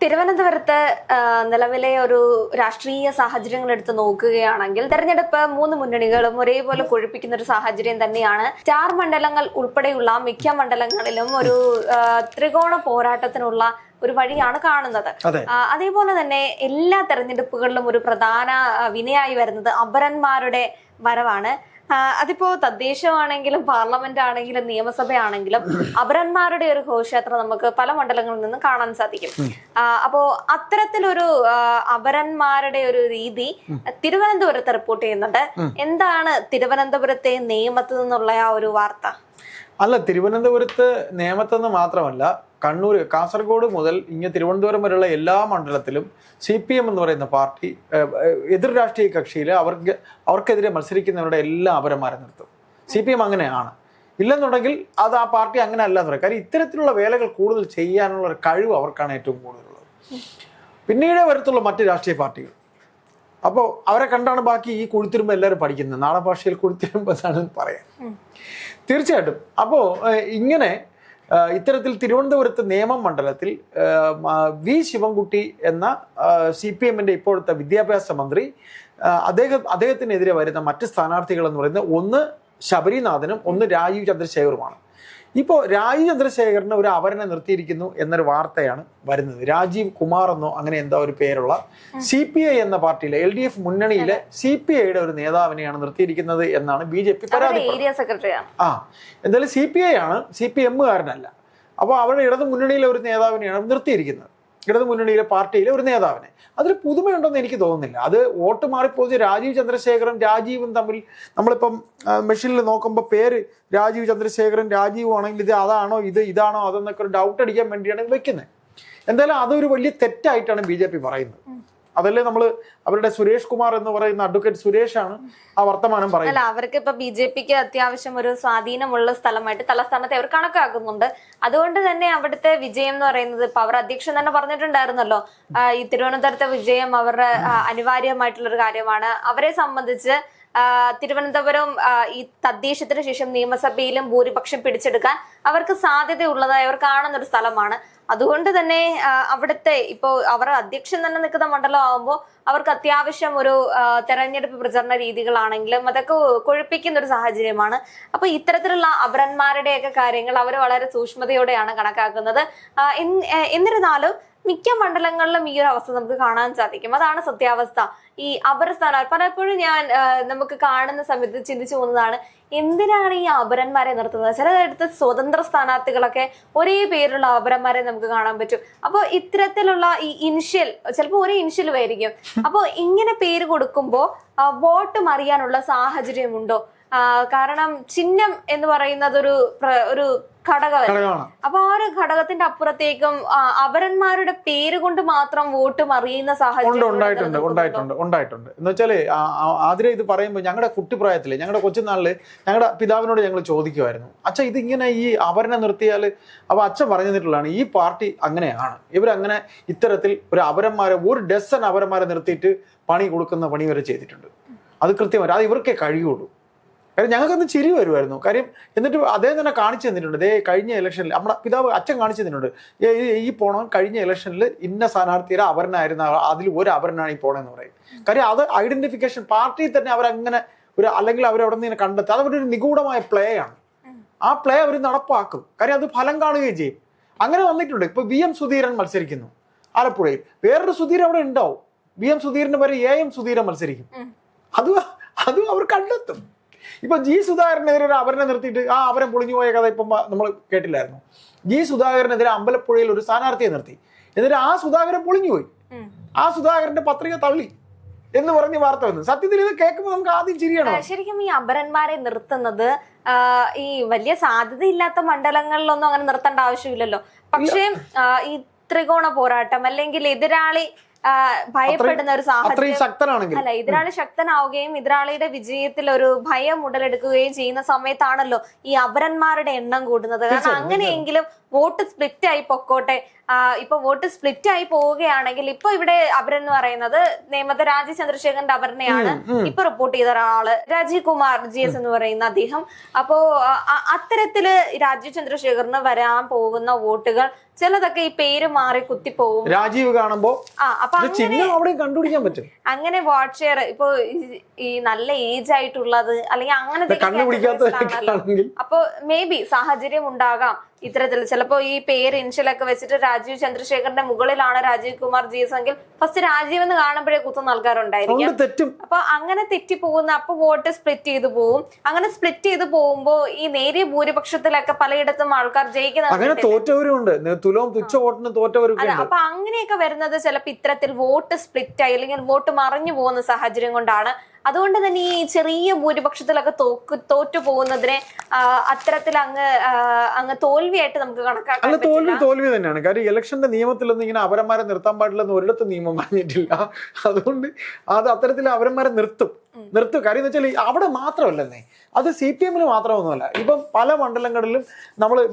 തിരുവനന്തപുരത്ത് നിലവിലെ ഒരു രാഷ്ട്രീയ സാഹചര്യങ്ങൾ എടുത്ത് നോക്കുകയാണെങ്കിൽ തെരഞ്ഞെടുപ്പ് മൂന്ന് മുന്നണികളും ഒരേപോലെ കൊഴുപ്പിക്കുന്ന ഒരു സാഹചര്യം തന്നെയാണ്. സ്റ്റാർ മണ്ഡലങ്ങൾ ഉൾപ്പെടെയുള്ള മിക്ക മണ്ഡലങ്ങളിലും ഒരു ത്രികോണ പോരാട്ടത്തിനുള്ള ഒരു വഴിയാണ് കാണുന്നത്. അതേപോലെ തന്നെ എല്ലാ തെരഞ്ഞെടുപ്പുകളിലും ഒരു പ്രധാന വിനയായി വരുന്നത് അപരന്മാരുടെ വരവാണ്. അതിപ്പോ തദ്ദേശമാണെങ്കിലും പാർലമെന്റ് ആണെങ്കിലും നിയമസഭയാണെങ്കിലും അപരന്മാരുടെ ഒരു ഘോഷയാത്ര നമുക്ക് പല മണ്ഡലങ്ങളിൽ നിന്നും കാണാൻ സാധിക്കും. അപ്പോ അത്തരത്തിലൊരു അപരന്മാരുടെ ഒരു രീതി തിരുവനന്തപുരത്ത് റിപ്പോർട്ട് ചെയ്യുന്നുണ്ട്. എന്താണ് തിരുവനന്തപുരത്തെ നിയമത്തിൽ നിന്നുള്ള ആ ഒരു വാർത്ത? അല്ല, തിരുവനന്തപുരത്ത് നേമത്തെന്ന് മാത്രമല്ല, കണ്ണൂർ, കാസർഗോഡ് മുതൽ ഇങ്ങനെ തിരുവനന്തപുരം വരെയുള്ള എല്ലാ മണ്ഡലത്തിലും CPM എന്ന് പറയുന്ന പാർട്ടി എതിർ രാഷ്ട്രീയ കക്ഷിയിൽ അവർക്കെതിരെ മത്സരിക്കുന്നവരുടെ എല്ലാ അപരന്മാരെ നിർത്തും. CPM അങ്ങനെയാണ്. ഇല്ലെന്നുണ്ടെങ്കിൽ അത് ആ പാർട്ടി അങ്ങനെ അല്ലാന്ന് പറയും. കാര്യം ഇത്തരത്തിലുള്ള വേലകൾ കൂടുതൽ ചെയ്യാനുള്ള ഒരു കഴിവ് അവർക്കാണ് ഏറ്റവും കൂടുതലുള്ളത്. പിന്നീട് വരത്തുള്ള മറ്റ് രാഷ്ട്രീയ പാർട്ടികൾ. അപ്പോൾ അവരെ കണ്ടാണ് ബാക്കി ഈ കുഴിത്തിരുമ്പ് എല്ലാവരും പഠിക്കുന്നത്. നാടൻ ഭാഷയിൽ കുഴിത്തിരുമ്പ് എന്നാണ് പറയാം. തീർച്ചയായിട്ടും. അപ്പോൾ ഇങ്ങനെ ഇത്തരത്തിൽ തിരുവനന്തപുരത്ത് നേമം മണ്ഡലത്തിൽ വി ശിവൻകുട്ടി എന്ന CPMന്റെ ഇപ്പോഴത്തെ വിദ്യാഭ്യാസ മന്ത്രി, അദ്ദേഹത്തിനെതിരെ വരുന്ന മറ്റ് സ്ഥാനാർത്ഥികൾ എന്ന് പറയുന്നത് ഒന്ന് ശബരിനാഥനും ഒന്ന് രാജീവ് ചന്ദ്രശേഖറുമാണ്. ഇപ്പോൾ രാജീവ് ചന്ദ്രശേഖറിന് ഒരു അപരനെ നിർത്തിയിരിക്കുന്നു എന്നൊരു വാർത്തയാണ് വരുന്നത്. രാജീവ് കുമാർ എന്നോ അങ്ങനെ എന്താ ഒരു പേരുള്ള CPI എന്ന പാർട്ടിയിലെ LDF മുന്നണിയിലെ CPIയുടെ ഒരു നേതാവിനെയാണ് നിർത്തിയിരിക്കുന്നത് എന്നാണ് BJP പരാതിപ്പെടുന്നത്. എന്തായാലും CPI ആണ്, CPM-കാരനല്ല. അപ്പോൾ അവിടെ ഇടതു മുന്നണിയിലെ ഒരു നേതാവിനെയാണ് നിർത്തിയിരിക്കുന്നത്, ഇടതു മുന്നണിയിലെ പാർട്ടിയിലെ ഒരു നേതാവിനെ. അതിൽ പുതുമയുണ്ടെന്ന് എനിക്ക് തോന്നുന്നില്ല. അത് വോട്ട് മാറിപ്പോയി രാജീവ് ചന്ദ്രശേഖറും രാജീവും തമ്മിൽ നമ്മളിപ്പം മെഷീനിൽ നോക്കുമ്പോൾ പേര് രാജീവ് ചന്ദ്രശേഖരൻ രാജീവ് ആണെങ്കിൽ ഇത് അതാണോ ഇതാണോ അതെന്നൊക്കെ ഒരു ഡൗട്ട് അടിക്കാൻ വേണ്ടിയാണ് വെക്കുന്നത്. എന്തായാലും അതൊരു വലിയ തെറ്റായിട്ടാണ് BJP പറയുന്നത്. അതല്ലേ നമ്മൾ അവരുടെ സുരേഷ് കുമാർ എന്ന് പറയുന്ന അഡ്വക്കേറ്റ് സുരേഷാണ് ആ വർത്തമാനം പറയുന്നത്. അല്ല, അവർക്ക് ഇപ്പൊ BJPക്ക് അത്യാവശ്യം ഒരു സ്വാധീനമുള്ള സ്ഥലമായിട്ട് തലസ്ഥാനത്തെ അവർ കണക്കാക്കുന്നുണ്ട്. അതുകൊണ്ട് തന്നെ അവിടുത്തെ വിജയം എന്ന് പറയുന്നത് ഇപ്പൊ അവർ അധ്യക്ഷൻ തന്നെ പറഞ്ഞിട്ടുണ്ടായിരുന്നല്ലോ, ഈ തിരുവനന്തപുരത്തെ വിജയം അവരുടെ അനിവാര്യമായിട്ടുള്ളൊരു കാര്യമാണ്. അവരെ സംബന്ധിച്ച് തിരുവനന്തപുരം ഈ തദ്ദേശത്തിന് ശേഷം നിയമസഭയിലും ഭൂരിപക്ഷം പിടിച്ചെടുക്കാൻ അവർക്ക് സാധ്യതയുള്ളതായി അവർ കാണുന്ന ഒരു സ്ഥലമാണ്. അതുകൊണ്ട് തന്നെ അവിടുത്തെ ഇപ്പോ അവർ അധ്യക്ഷൻ തന്നെ നിൽക്കുന്ന മണ്ഡലം ആകുമ്പോൾ അവർക്ക് അത്യാവശ്യം ഒരു തെരഞ്ഞെടുപ്പ് പ്രചരണ രീതികളാണെങ്കിലും അതൊക്കെ കൊഴുപ്പിക്കുന്ന ഒരു സാഹചര്യമാണ്. അപ്പൊ ഇത്തരത്തിലുള്ള അപരന്മാരുടെയൊക്കെ കാര്യങ്ങൾ അവർ വളരെ സൂക്ഷ്മതയോടെയാണ് കണക്കാക്കുന്നത്. എന്നിരുന്നാലും മിക്ക മണ്ഡലങ്ങളിലും ഈ ഒരു അവസ്ഥ നമുക്ക് കാണാൻ സാധിക്കും. അതാണ് സത്യാവസ്ഥ. ഈ അപരസ്ഥാനം പലപ്പോഴും നമുക്ക് കാണുന്ന സമയത്ത് ചിന്തിച്ചു പോകുന്നതാണ്, എന്തിനാണ് ഈ അപരന്മാരെ നിർത്തുന്നത്? ചിലയിടത്ത് സ്വതന്ത്ര സ്ഥാനാർത്ഥികളൊക്കെ ഒരേ പേരുള്ള അപരന്മാരെ നമുക്ക് കാണാൻ പറ്റും. അപ്പോൾ ഇത്തരത്തിലുള്ള ഈ ഇനിഷ്യൽ ചിലപ്പോൾ ഒരേ ഇനിഷ്യലും ആയിരിക്കും. അപ്പോൾ ഇങ്ങനെ പേര് കൊടുക്കുമ്പോൾ വോട്ട് മറിയാനുള്ള സാഹചര്യമുണ്ടോ? കാരണം ചിഹ്നം എന്ന് പറയുന്നത് ഒരു ഘടകമാണ്. അപ്പൊ ആ ഒരു ഘടകത്തിന്റെ അപ്പുറത്തേക്കും അപരന്മാരുടെ പേര് കൊണ്ട് മാത്രം വോട്ട് മറിയുന്ന സാഹചര്യം ഉണ്ടായിട്ടുണ്ട്. എന്ന് വെച്ചാല് ആതിരെ ഇത് പറയുമ്പോൾ ഞങ്ങളുടെ കുട്ടിപ്രായത്തില്, ഞങ്ങളുടെ കൊച്ചുനാളില് ഞങ്ങളുടെ പിതാവിനോട് ഞങ്ങൾ ചോദിക്കുമായിരുന്നു, അച്ഛ ഇതിങ്ങനെ ഈ അപരനെ നിർത്തിയാൽ, അപ്പൊ അച്ഛൻ പറഞ്ഞിട്ടുള്ളതാണ് ഈ പാർട്ടി അങ്ങനെയാണ്, ഇവരങ്ങനെ ഇത്തരത്തിൽ ഒരു ഡസൻ അപരന്മാരെ നിർത്തിയിട്ട് പണി കൊടുക്കുന്ന പണി വരെ ചെയ്തിട്ടുണ്ട്. അത് കൃത്യമായിട്ട് അത് ഇവർക്കേ കഴിയുള്ളൂ. കാര്യം ഞങ്ങൾക്കൊന്ന് ചിരി വരുമായിരുന്നു. കാര്യം എന്നിട്ട് അദ്ദേഹം തന്നെ കാണിച്ചു തന്നിട്ടുണ്ട്. കഴിഞ്ഞ ഇലക്ഷനിൽ നമ്മുടെ പിതാവ് അച്ഛൻ കാണിച്ചു തന്നിട്ടുണ്ട്, ഈ പോണം കഴിഞ്ഞ ഇലക്ഷനിൽ ഇന്ന സ്ഥാനാർത്ഥിയുടെ അപരനായിരുന്ന അതിൽ ഒരു അപരനാണ് ഈ പോണെന്ന് പറയും. കാര്യം അത് ഐഡന്റിഫിക്കേഷൻ പാർട്ടിയിൽ തന്നെ അവരങ്ങനെ അല്ലെങ്കിൽ അവരവിടെ നിന്ന് കണ്ടെത്തുക, അതവരുടെ ഒരു നിഗൂഢമായ പ്ലേ ആണ്. ആ പ്ലേ അവർ നടപ്പാക്കും. കാര്യം അത് ഫലം കാണുകയും ചെയ്യും. അങ്ങനെ വന്നിട്ടുണ്ട്. ഇപ്പൊ VM സുധീരൻ മത്സരിക്കുന്നു ആലപ്പുഴയിൽ, വേറൊരു സുധീരൻ അവിടെ ഉണ്ടാവും. VM സുധീരന്റെ പേര് AM സുധീരൻ മത്സരിക്കും. അതും അവർ കണ്ടെത്തും. ഇപ്പൊ G സുധാകരനെതിരെ ഒരു അപരനെ നിർത്തിയിട്ട് ആ അപരം പൊളിഞ്ഞു പോയ കഥ ഇപ്പം നമ്മൾ കേട്ടില്ലായിരുന്നു. G സുധാകരനെതിരെ അമ്പലപ്പുഴയിൽ ഒരു സ്ഥാനാർത്ഥിയെ നിർത്തി, എന്നിട്ട് ആ സുധാകരൻ പൊളിഞ്ഞുപോയി, ആ സുധാകരന്റെ പത്രിക തള്ളി എന്ന് പറഞ്ഞ് വാർത്ത വന്നു. സത്യത്തിൽ ഇത് കേൾക്കുമ്പോൾ നമുക്ക് ആദ്യം ചിരിയണം. ശരിക്കും ഈ അപരന്മാരെ നിർത്തുന്നത് ഈ വലിയ സാധ്യതയില്ലാത്ത മണ്ഡലങ്ങളിലൊന്നും അങ്ങനെ നിർത്തേണ്ട ആവശ്യമില്ലല്ലോ. പക്ഷേ ഈ ത്രികോണ പോരാട്ടം അല്ലെങ്കിൽ എതിരാളി ഭയപ്പെടുന്ന ഒരു സാഹചര്യം അല്ല, എതിരാളി ശക്തനാവുകയും എതിരാളിയുടെ വിജയത്തിൽ ഒരു ഭയം ഉടലെടുക്കുകയും ചെയ്യുന്ന സമയത്താണല്ലോ ഈ അപരന്മാരുടെ എണ്ണം കൂടുന്നത്. കാരണം അങ്ങനെയെങ്കിലും വോട്ട് സ്പ്ലിറ്റ് ആയി പൊക്കോട്ടെ, ഇപ്പൊ വോട്ട് സ്പ്ലിറ്റ് ആയി പോവുകയാണെങ്കിൽ ഇപ്പൊ ഇവിടെ അപരൻ എന്ന് പറയുന്നത് നേമത്തെ രാജീവ് ചന്ദ്രശേഖരന്റെ അപരനെയാണ് ഇപ്പൊ റിപ്പോർട്ട് ചെയ്ത ഒരാള് രാജീവ് കുമാർ GS എന്ന് പറയുന്ന അദ്ദേഹം. അപ്പോ അത്തരത്തില് രാജീവ് ചന്ദ്രശേഖറിന് വരാൻ പോകുന്ന വോട്ടുകൾ ചിലതൊക്കെ ഈ പേര് മാറി കുത്തിപ്പോവും. രാജീവ് കാണുമ്പോ അപ്പൊ കണ്ടുപിടിക്കാൻ പറ്റും. അങ്ങനെ വാട്ട് ഷെയർ ഇപ്പൊ ഈ നല്ല ഏജ് ആയിട്ടുള്ളത് അല്ലെങ്കിൽ അങ്ങനെ അപ്പൊ മേ ബി സാഹചര്യം ഉണ്ടാകാം ഇത്തരത്തിൽ. ചിലപ്പോ ഈ പേര് ഇൻഷ്യലൊക്കെ വെച്ചിട്ട് രാജീവ് ചന്ദ്രശേഖറിന്റെ മുകളിലാണ് രാജീവ് കുമാർ GS എങ്കിൽ ഫസ്റ്റ് രാജീവ് എന്ന് കാണുമ്പോഴേ കുത്തുന്ന ആൾക്കാരുണ്ടായിരിക്കും. അപ്പൊ അങ്ങനെ തെറ്റി പോകുന്ന അപ്പൊ വോട്ട് സ്പ്ലിറ്റ് ചെയ്തു പോകും. അങ്ങനെ സ്പ്ലിറ്റ് ചെയ്ത് പോകുമ്പോ ഈ നേരിയ ഭൂരിപക്ഷത്തിലൊക്കെ പലയിടത്തും ആൾക്കാർ ജയിക്കുന്ന അപ്പൊ അങ്ങനെയൊക്കെ വരുന്നത് ചിലപ്പോ ഇത്തരത്തിൽ വോട്ട് സ്പ്ലിറ്റ് ആയി അല്ലെങ്കിൽ വോട്ട് മറിഞ്ഞു പോകുന്ന സാഹചര്യം കൊണ്ടാണ്. അതുകൊണ്ട് തന്നെ ഈ ചെറിയ ഭൂരിപക്ഷത്തിലൊക്കെ തോറ്റു പോകുന്നതിനെ അത്തരത്തിൽ അങ്ങ് തോൽവിയായിട്ട് നമുക്ക് കണക്കാക്കാം. തോൽവി തന്നെയാണ്. കാര്യം ഇലക്ഷന്റെ നിയമത്തിലൊന്നും ഇങ്ങനെ അവരന്മാരെ നിർത്താൻ പാടില്ലെന്ന് ഒരിടത്ത് നിയമം പറഞ്ഞിട്ടില്ല. അതുകൊണ്ട് അത് അത്തരത്തിൽ അവരന്മാരെ നിർത്തും. കാര്യം എന്ന് വെച്ചാൽ അവിടെ മാത്രമല്ലെന്നേ, അത് CPM മാത്രമൊന്നുമല്ല. ഇപ്പം പല മണ്ഡലങ്ങളിലും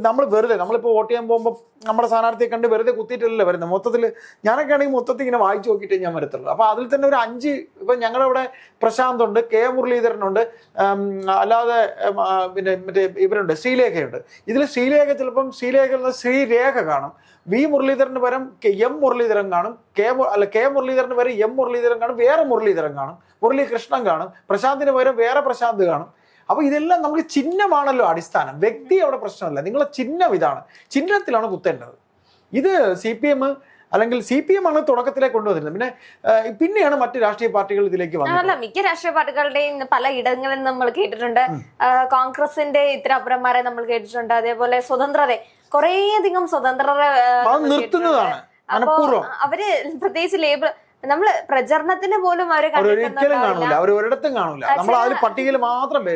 നമ്മൾ വെറുതെ നമ്മളിപ്പോൾ വോട്ട് ചെയ്യാൻ പോകുമ്പോൾ നമ്മുടെ സ്ഥാനാർത്ഥിയെ കണ്ട് വെറുതെ കുത്തിയിട്ടല്ലേ വരുന്നത്. മൊത്തത്തിൽ ഞാനൊക്കെ ആണെങ്കിൽ മൊത്തത്തിൽ ഇങ്ങനെ വായിച്ചു നോക്കിയിട്ടേ ഞാൻ വരത്തുള്ളൂ. അപ്പൊ അതിൽ തന്നെ ഒരു 5 ഇപ്പൊ ഞങ്ങളുടെ പ്രശാന്ത് ഉണ്ട്, K മുരളീധരനുണ്ട്, അല്ലാതെ പിന്നെ മറ്റേ ഇവരുണ്ട്, ശ്രീലേഖയുണ്ട്. ഇതിൽ ശ്രീലേഖ ചിലപ്പം ശ്രീരേഖ കാണും, V മുരളീധരന് പകരം M മുരളീധരൻ കാണും, K മുരളീധരന് പകരം M മുരളീധരൻ കാണും, വേറെ മുരളീധരൻ കാണും, മുരളീകൃഷ്ണൻ കാണും, പ്രശാന്തിന് പകരം വേറെ പ്രശാന്ത് കാണും. അപ്പൊ ഇതെല്ലാം നമുക്ക് ചിഹ്നമാണല്ലോ അടിസ്ഥാനം. വ്യക്തി അവിടെ പ്രശ്നമല്ല, നിങ്ങളെ ചിഹ്നം ഇതാണ്, ചിഹ്നത്തിലാണ് കുത്തേണ്ടത്. ഇത് CPM അല്ലെങ്കിൽ CPM ആണ് തുടക്കത്തിലെ കൊണ്ടുവന്നിരുന്നത്. പിന്നെയാണ് മറ്റ് രാഷ്ട്രീയ പാർട്ടികൾ ഇതിലേക്ക് വന്നത്. മിക്ക രാഷ്ട്രീയ പാർട്ടികളുടെയും പല ഇടങ്ങളിൽ നമ്മൾ കേട്ടിട്ടുണ്ട്. കോൺഗ്രസിന്റെ ഇത്തരം അപരന്മാരെ നമ്മൾ കേട്ടിട്ടുണ്ട്. അതേപോലെ സ്വതന്ത്രരെ കുറേയധികം സ്വതന്ത്രരെ നിർത്തുന്നതാണ്. അവര് പ്രത്യേകിച്ച് ലേബർ നമ്മള് പ്രചരണത്തിന് പോലും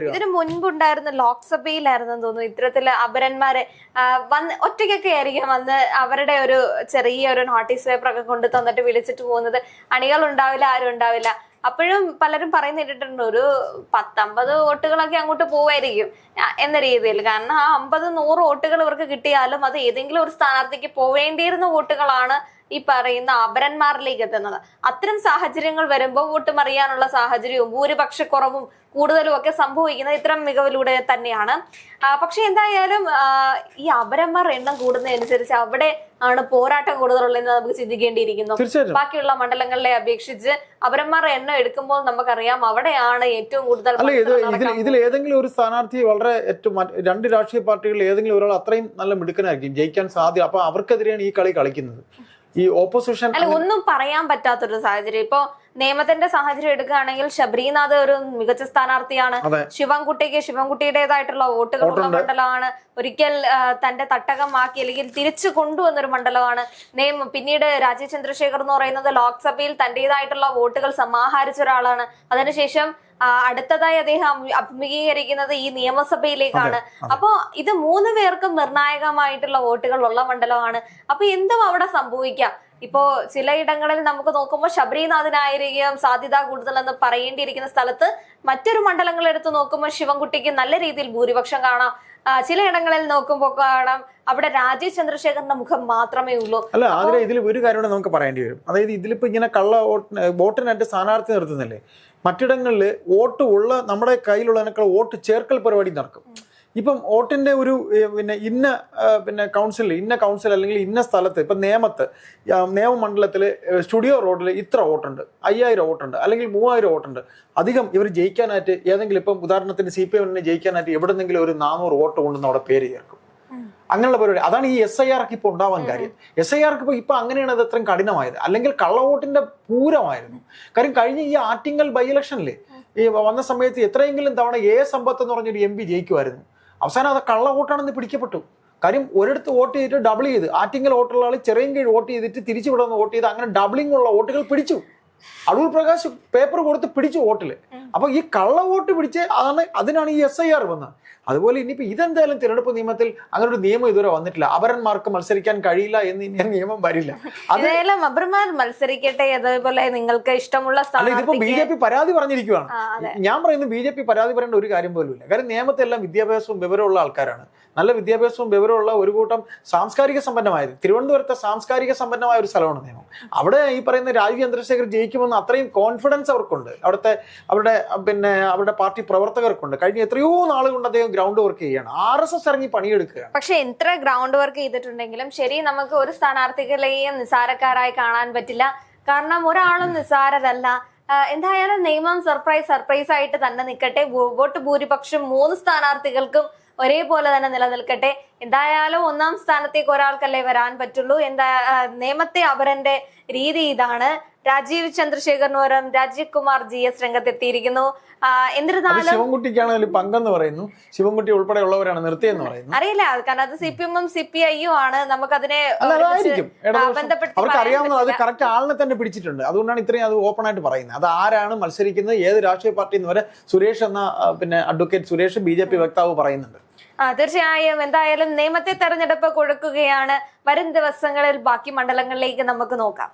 ഇതിന് മുൻപുണ്ടായിരുന്ന ലോക്സഭയിലായിരുന്നു തോന്നുന്നു ഇത്തരത്തില് അപരന്മാരെ ഒറ്റയ്ക്കൊക്കെ ആയിരിക്കും വന്ന് അവരുടെ ഒരു ചെറിയൊരു നോട്ടീസ് പേപ്പർ ഒക്കെ കൊണ്ടു തന്നിട്ട് വിളിച്ചിട്ട് പോകുന്നത്. അണികൾ ഉണ്ടാവില്ല, ആരും ഉണ്ടാവില്ല. അപ്പോഴും പലരും പറയുന്നിട്ടുണ്ട് ഒരു 10-50 വോട്ടുകളൊക്കെ അങ്ങോട്ട് പോവായിരിക്കും എന്ന രീതിയിൽ. കാരണം ആ 50-100 വോട്ടുകൾ ഇവർക്ക് കിട്ടിയാലും അത് ഏതെങ്കിലും ഒരു സ്ഥാനാർത്ഥിക്ക് പോവേണ്ടിയിരുന്ന വോട്ടുകളാണ് ഈ പറയുന്ന അപരന്മാരിലേക്ക് എത്തുന്നത്. അത്തരം സാഹചര്യങ്ങൾ വരുമ്പോൾ വോട്ട് മറിയാനുള്ള സാഹചര്യവും ഭൂരിപക്ഷക്കുറവും കൂടുതലും ഒക്കെ സംഭവിക്കുന്നത് ഇത്തരം മികവിലൂടെ തന്നെയാണ്. പക്ഷെ എന്തായാലും ഈ അപരന്മാർ എണ്ണം കൂടുന്നതനുസരിച്ച് അവിടെ ആണ് പോരാട്ടം കൂടുതലുള്ളതെന്ന് നമുക്ക് ചിന്തിക്കേണ്ടിയിരിക്കുന്നു. ബാക്കിയുള്ള മണ്ഡലങ്ങളെ അപേക്ഷിച്ച് അപരന്മാർ എണ്ണം എടുക്കുമ്പോൾ നമുക്കറിയാം അവിടെയാണ് ഏറ്റവും കൂടുതൽ. ഇതിൽ ഏതെങ്കിലും ഒരു സ്ഥാനാർത്ഥി വളരെ ഏറ്റവും 2 രാഷ്ട്രീയ പാർട്ടികളിൽ ഏതെങ്കിലും ഒരാൾ അത്രയും നല്ല മിടുക്കനായിരിക്കും, ജയിക്കാൻ സാധ്യത. അപ്പൊ അവർക്കെതിരെയാണ് ഈ കളി കളിക്കുന്നത്. ഈ ഓപ്പോസിഷൻ ഒന്നും പറയാൻ പറ്റാത്തൊരു സാഹചര്യം. ഇപ്പൊ നിയമത്തിന്റെ സാഹചര്യം എടുക്കുകയാണെങ്കിൽ ശബരിനാഥ് ഒരു മികച്ച സ്ഥാനാർത്ഥിയാണ്. ശിവൻകുട്ടിയുടേതായിട്ടുള്ള വോട്ടുകളുള്ള മണ്ഡലമാണ്. ഒരിക്കൽ തന്റെ തട്ടകമാക്കി അല്ലെങ്കിൽ തിരിച്ചു കൊണ്ടുവന്നൊരു മണ്ഡലമാണ് നിയമം. പിന്നീട് രാജീവ് ചന്ദ്രശേഖർ എന്ന് പറയുന്നത് ലോക്സഭയിൽ തന്റേതായിട്ടുള്ള വോട്ടുകൾ സമാഹരിച്ച ഒരാളാണ്. അതിനുശേഷം അടുത്തതായി അദ്ദേഹം അഭിമുഖീകരിക്കുന്നത് ഈ നിയമസഭയിലേക്കാണ്. അപ്പോ ഇത് 3 പേർക്കും നിർണായകമായിട്ടുള്ള വോട്ടുകൾ ഉള്ള മണ്ഡലമാണ്. അപ്പൊ എന്തും അവിടെ സംഭവിക്കാം. ഇപ്പോ ചിലയിടങ്ങളിൽ നമുക്ക് നോക്കുമ്പോൾ ശബരിനാഥിനായിരിക്കും സാധ്യത കൂടുതലെന്ന് പറയേണ്ടിയിരിക്കുന്ന സ്ഥലത്ത് മറ്റൊരു മണ്ഡലങ്ങൾ എടുത്ത് നോക്കുമ്പോൾ ശിവൻകുട്ടിക്ക് നല്ല രീതിയിൽ ഭൂരിപക്ഷം കാണാം. ചിലയിടങ്ങളിൽ നോക്കുമ്പോൾ കാണാം അവിടെ രാജീവ് ചന്ദ്രശേഖറിന്റെ മുഖം മാത്രമേ ഉള്ളൂ. അല്ല, അതിൽ ഇതിൽ ഒരു കാര്യം നമുക്ക് പറയേണ്ടി വരും. അതായത് ഇതിലിപ്പോ ഇങ്ങനെ വോട്ടിനായിട്ട് സ്ഥാനാർത്ഥി നിർത്തുന്നില്ലേ, മറ്റിടങ്ങളിൽ വോട്ട് ഉള്ള നമ്മുടെ കയ്യിലുള്ളതിനേക്കാൾ വോട്ട് ചേർക്കൽ പരിപാടി നടക്കും. ഇപ്പം വോട്ടിന്റെ ഒരു ഇന്ന കൗൺസിൽ അല്ലെങ്കിൽ ഇന്ന സ്ഥലത്ത് ഇപ്പം നിയമമണ്ഡലത്തിൽ സ്റ്റുഡിയോ റോഡിൽ ഇത്ര വോട്ടുണ്ട്, 5000 വോട്ടുണ്ട്, അല്ലെങ്കിൽ 3000 വോട്ടുണ്ട്. അധികം ഇവർ ജയിക്കാനായിട്ട് ഏതെങ്കിലും ഇപ്പം ഉദാഹരണത്തിന് CPM ജയിക്കാനായിട്ട് എവിടെന്നെങ്കിലും ഒരു 400 വോട്ട് കൊണ്ടുവന്ന് അവിടെ പേര് ചേർക്കും. അങ്ങനെയുള്ള പരിപാടി. അതാണ് ഈ SIR ഇപ്പോൾ ഉണ്ടാവാൻ കാര്യം. SIR ഇപ്പൊ അങ്ങനെയാണ് അത് അത്രയും കഠിനമായത്. അല്ലെങ്കിൽ കള്ളവോട്ടിന്റെ പൂരമായിരുന്നു. കാര്യം കഴിഞ്ഞ ഈ ആറ്റിങ്ങൽ ബൈ ഇലക്ഷനിൽ ഈ വന്ന സമയത്ത് എത്രയെങ്കിലും തവണ സമ്പത്ത് എന്ന് പറഞ്ഞൊരു MP ജയിക്കുമായിരുന്നു. അവസാനം അത് കള്ളവോട്ടാണെന്ന് പിടിക്കപ്പെട്ടു. കാര്യം ഒരിടത്ത് വോട്ട് ചെയ്തിട്ട് ഡബിൾ ചെയ്ത്, ആറ്റിങ്ങൽ വോട്ടുള്ള ആൾ ചെറിയൻകീഴ് വോട്ട് ചെയ്തിട്ട് തിരിച്ചു വിടുന്ന വോട്ട് ചെയ്ത് അങ്ങനെ ഡബിളിംഗ് ഉള്ള വോട്ടുകൾ പിടിച്ചു. അടൂർ പ്രകാശ് പേപ്പർ കൊടുത്ത് പിടിച്ചു വോട്ടില്. അപ്പൊ ഈ കള്ള വോട്ട് പിടിച്ച് അതിനാണ് ഈ SIR വന്നത്. അതുപോലെ ഇനിയിപ്പോ ഇതെന്തായാലും തിരഞ്ഞെടുപ്പ് നിയമത്തിൽ അങ്ങനെ ഒരു നിയമം ഇതുവരെ വന്നിട്ടില്ല. അപരന്മാർക്ക് മത്സരിക്കാൻ കഴിയില്ല എന്ന് ഇനി നിയമം വരില്ല. അതായാലും അപരന്മാർ മത്സരിക്കട്ടെ, അതേപോലെ നിങ്ങൾക്ക് ഇഷ്ടമുള്ള ഇതിപ്പോ BJP പരാതി പറഞ്ഞിരിക്കുകയാണ്. ഞാൻ പറയുന്നത് BJP പരാതി പറയേണ്ട ഒരു കാര്യം പോലും ഇല്ല. കാര്യം നിയമത്തെ എല്ലാം വിദ്യാഭ്യാസവും വിവരമുള്ള ആൾക്കാരാണ്. നല്ല വിദ്യാഭ്യാസവും വിവരമുള്ള ഒരു കൂട്ടം സാംസ്കാരിക സമ്പന്നമായത്. തിരുവനന്തപുരത്തെ സാംസ്കാരിക സമ്പന്നമായ ഒരു സ്ഥലമാണ് നേമം. അവിടെ ഈ പറയുന്ന രാജീവ് ചന്ദ്രശേഖർ ജയിക്കുമെന്ന് അത്രയും കോൺഫിഡൻസ് അവർക്കുണ്ട്. അവരുടെ പാർട്ടി പ്രവർത്തകർക്കുണ്ട്. കഴിഞ്ഞ എത്രയോ നാൾ കൊണ്ട് അദ്ദേഹം ഗ്രൗണ്ട് വർക്ക് ചെയ്യുകയാണ്. RSS ഇറങ്ങി പണിയെടുക്കുകയാണ്. പക്ഷെ എത്ര ഗ്രൗണ്ട് വർക്ക് ചെയ്തിട്ടുണ്ടെങ്കിലും ശരി, നമുക്ക് ഒരു സ്ഥാനാർത്ഥികളെയും നിസ്സാരക്കാരായി കാണാൻ പറ്റില്ല. കാരണം ഒരാളും നിസ്സാരരല്ല. എന്തായാലും നിയമം സർപ്രൈസ് ആയിട്ട് തന്നെ നിൽക്കട്ടെ. വോട്ട് ഭൂരിപക്ഷം 3 സ്ഥാനാർത്ഥികൾക്കും ഒരേപോലെ തന്നെ നിലനിൽക്കട്ടെ. എന്തായാലും 1ാം സ്ഥാനത്തേക്ക് ഒരാൾക്കല്ലേ വരാൻ പറ്റുള്ളൂ. നിയമത്തെ അപരന്റെ രീതി ഇതാണ്. രാജീവ് ചന്ദ്രശേഖറിന് പകരം രാജീവ് കുമാർ GS രംഗത്തെത്തിയിരിക്കുന്നു. എന്നിരുന്നാലും ശിവൻകുട്ടിക്കാണെങ്കിലും പങ്കെന്ന് പറയുന്നു. ശിവൻകുട്ടി ഉൾപ്പെടെയുള്ളവരാണ് നിർത്തിയെന്ന് പറയുന്നു. അറിയില്ല, കാരണം അത് CPM-ഉം CPI-യും ആണ്. നമുക്കതിനെ ബന്ധപ്പെടുത്തി അവർക്ക് അറിയാവുന്നത് അത് കറക്റ്റ് ആളിനെ തന്നെ പിടിച്ചിട്ടുണ്ട്. അതുകൊണ്ടാണ് ഇത്രയും അത് ഓപ്പൺ ആയിട്ട് പറയുന്നത്. അത് ആരാണ് മത്സരിക്കുന്നത്, ഏത് രാഷ്ട്രീയ പാർട്ടി എന്ന് വരെ സുരേഷ് എന്ന അഡ്വക്കേറ്റ് സുരേഷ് BJP വക്താവ് പറയുന്നുണ്ട്. തീർച്ചയായും. എന്തായാലും നിയമത്തെ തെരഞ്ഞെടുപ്പ് കൊടുക്കുകയാണ്. വരും ദിവസങ്ങളിൽ ബാക്കി മണ്ഡലങ്ങളിലേക്ക് നമുക്ക് നോക്കാം.